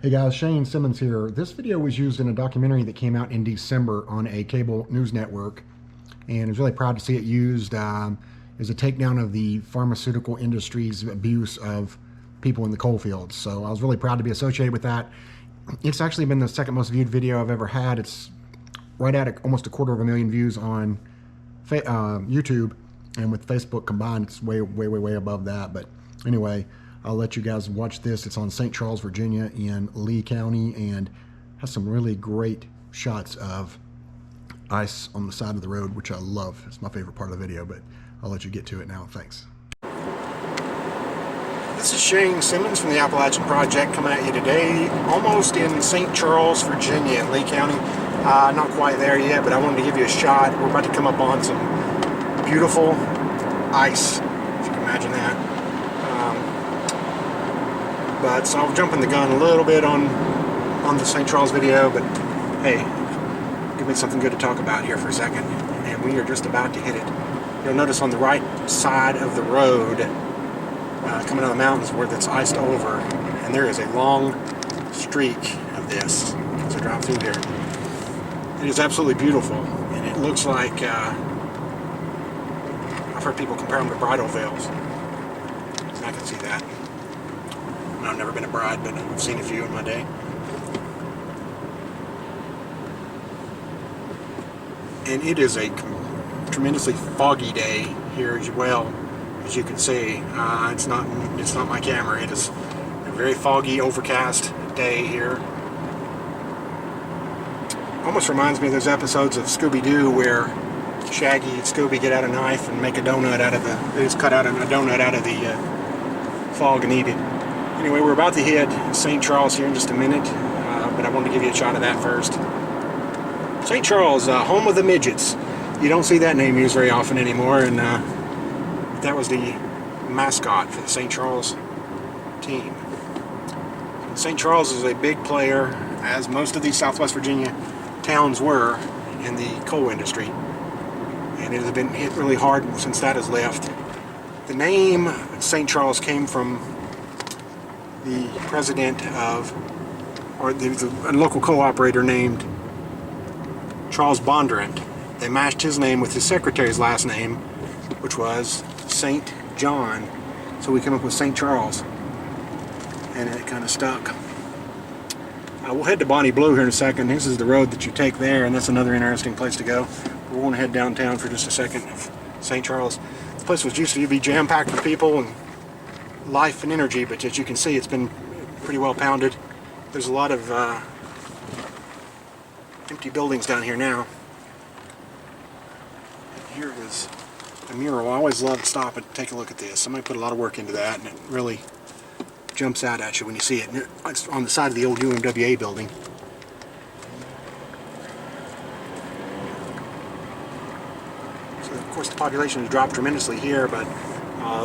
Hey guys, Shane Simmons here. This video was used in a documentary that came out in December on a cable news network, and I was really proud to see it used as a takedown of the pharmaceutical industry's abuse of people in the coal fields. So I was really proud to be associated with that. It's actually been the second most viewed video I've ever had. It's right at almost 250,000 views on YouTube, and with Facebook combined, it's way above that. But anyway, I'll let you guys watch this. It's on St. Charles, Virginia in Lee County, and has some really great shots of ice on the side of the road, which I love. It's my favorite part of the video, but I'll let you get to it now. Thanks. This is Shane Simmons from the Appalachian Project coming at you today, almost in St. Charles, Virginia in Lee County. Not quite there yet, but I wanted to give you a shot. We're about to come up on some beautiful ice, if you can imagine that. But so I'll jump in the gun a little bit on the St. Charles video, but hey, give me something good to talk about here for a second. And we are just about to hit it. You'll notice on the right side of the road, coming out of the mountains where it's iced over, and there is a long streak of this as I drive through here. It is absolutely beautiful, and it looks like, I've heard people compare them to bridal veils, and I can see that. I've never been a bride, but I've seen a few in my day. And it is a tremendously foggy day here as well, as you can see. It's not my camera. It is a very foggy, overcast day here. Almost reminds me of those episodes of Scooby-Doo where Shaggy and Scooby get out a knife and make a donut out of they just cut out a donut out of the fog and eat it. Anyway, we're about to hit St. Charles here in just a minute, but I wanted to give you a shot of that first. St. Charles, home of the Midgets. You don't see that name used very often anymore, and that was the mascot for the St. Charles team. St. Charles is a big player, as most of these Southwest Virginia towns were, in the coal industry, and it has been hit really hard since that has left. The name St. Charles came from the president of, or there was a local co-operator named Charles Bondurant. They matched his name with his secretary's last name, which was St. John. So we came up with St. Charles, and it kind of stuck. We'll head to Bonnie Blue here in a second. This is the road that you take there, and that's another interesting place to go. We're going to head downtown for just a second. St. Charles. This place was used to be jam-packed with people and life and energy, but as you can see, it's been pretty well pounded. There's a lot of empty buildings down here now. Here is a mural. I always love to stop and take a look at this. Somebody put a lot of work into that, and it really jumps out at you when you see it. And it's on the side of the old UMWA building. So of course the population has dropped tremendously here, but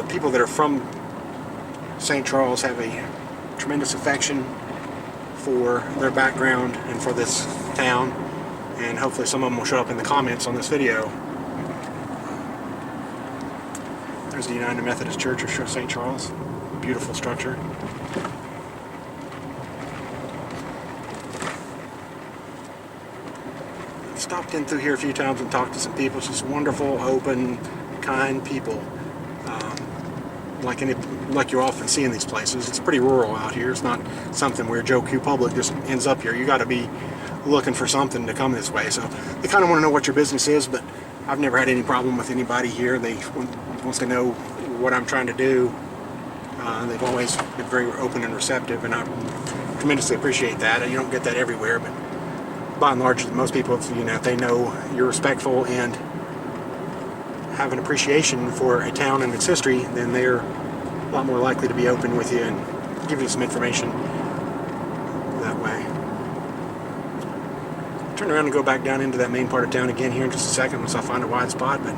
people that are from St. Charles have a tremendous affection for their background and for this town, and hopefully some of them will show up in the comments on this video. There's the United Methodist Church of St. Charles. Beautiful structure. I've stopped in through here a few times and talked to some people. Just wonderful, open, kind people. Like you often see in these places. It's pretty rural out here. It's not something where Joe Q Public just ends up here. You got to be looking for something to come this way. So they kind of want to know what your business is, but I've never had any problem with anybody here. Once they know what I'm trying to do, they've always been very open and receptive, and I tremendously appreciate that. You don't get that everywhere, but by and large, most people, if they know you're respectful and have an appreciation for a town and its history, then they're a lot more likely to be open with you and give you some information that way. Turn around and go back down into that main part of town again here in just a second once I find a wide spot, but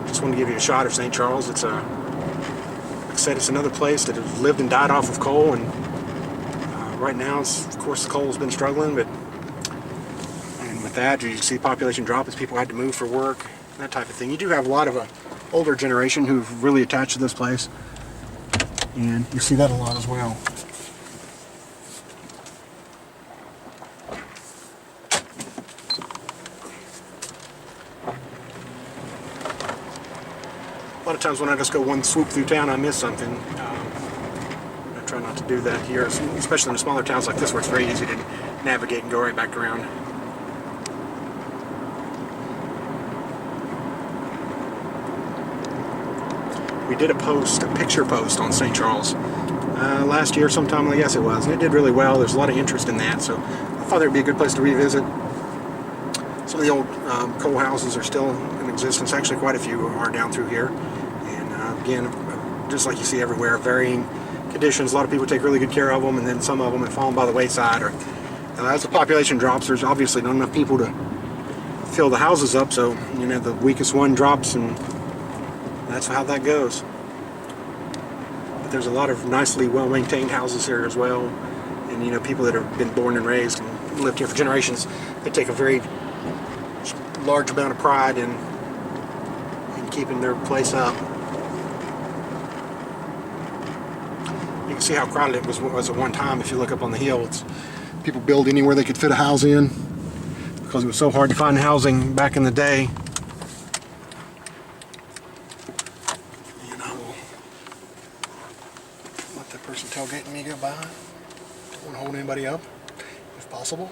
just want to give you a shot of St. Charles. It's like I said, it's another place that has lived and died off of coal, and right now, of course, the coal has been struggling, and with that, you see population drop as people had to move for work, that type of thing. You do have a lot of older generation who've really attached to this place, and you see that a lot as well. A lot of times when I just go one swoop through town, I miss something. I try not to do that here, especially in the smaller towns like this where it's very easy to navigate and go right back around. We did a picture post on St. Charles last year sometime, I guess it was, and it did really well. There's a lot of interest in that, so I thought it would be a good place to revisit. Some of the old coal houses are still in existence. Actually, quite a few are down through here. And again, just like you see everywhere, varying conditions. A lot of people take really good care of them, and then some of them have fallen by the wayside. Or as the population drops, there's obviously not enough people to fill the houses up, so you know, the weakest one drops, and that's how that goes. But there's a lot of nicely well-maintained houses here as well, and you know, people that have been born and raised and lived here for generations, they take a very large amount of pride in keeping their place up. You can see how crowded it was at one time. If you look up on the hill, people build anywhere they could fit a house in because it was so hard to find housing back in the day. And I will let that person tailgating me go by. Don't want to hold anybody up if possible.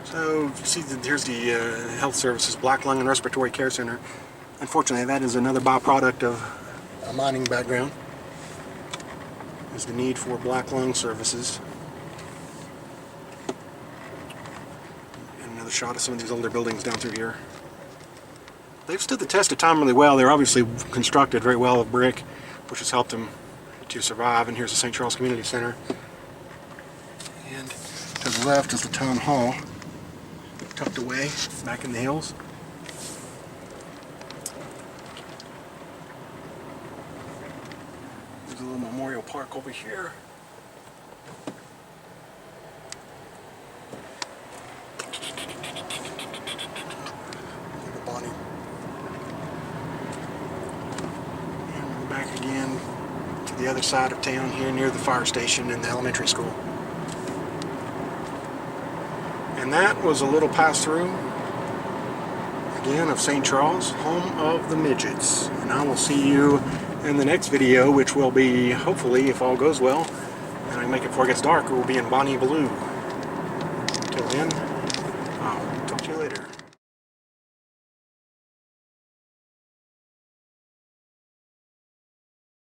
So you see that here's the Health Services Black Lung and Respiratory Care Center. Unfortunately, that is another byproduct of a mining background, is the need for black lung services. And another shot of some of these older buildings down through here. They've stood the test of time really well. They're obviously constructed very well of brick, which has helped them to survive. And here's the St. Charles Community Center. And to the left is the Town Hall, tucked away back in the hills. There's a little memorial park over here. Bonnie. And we're back again to the other side of town here near the fire station and the elementary school. And that was a little pass-through, again, of St. Charles, home of the Midgets. And I will see you in the next video, which will be, hopefully, if all goes well, and I make it before it gets dark, it will be in Bonnie Blue. Until then, I'll talk to you later.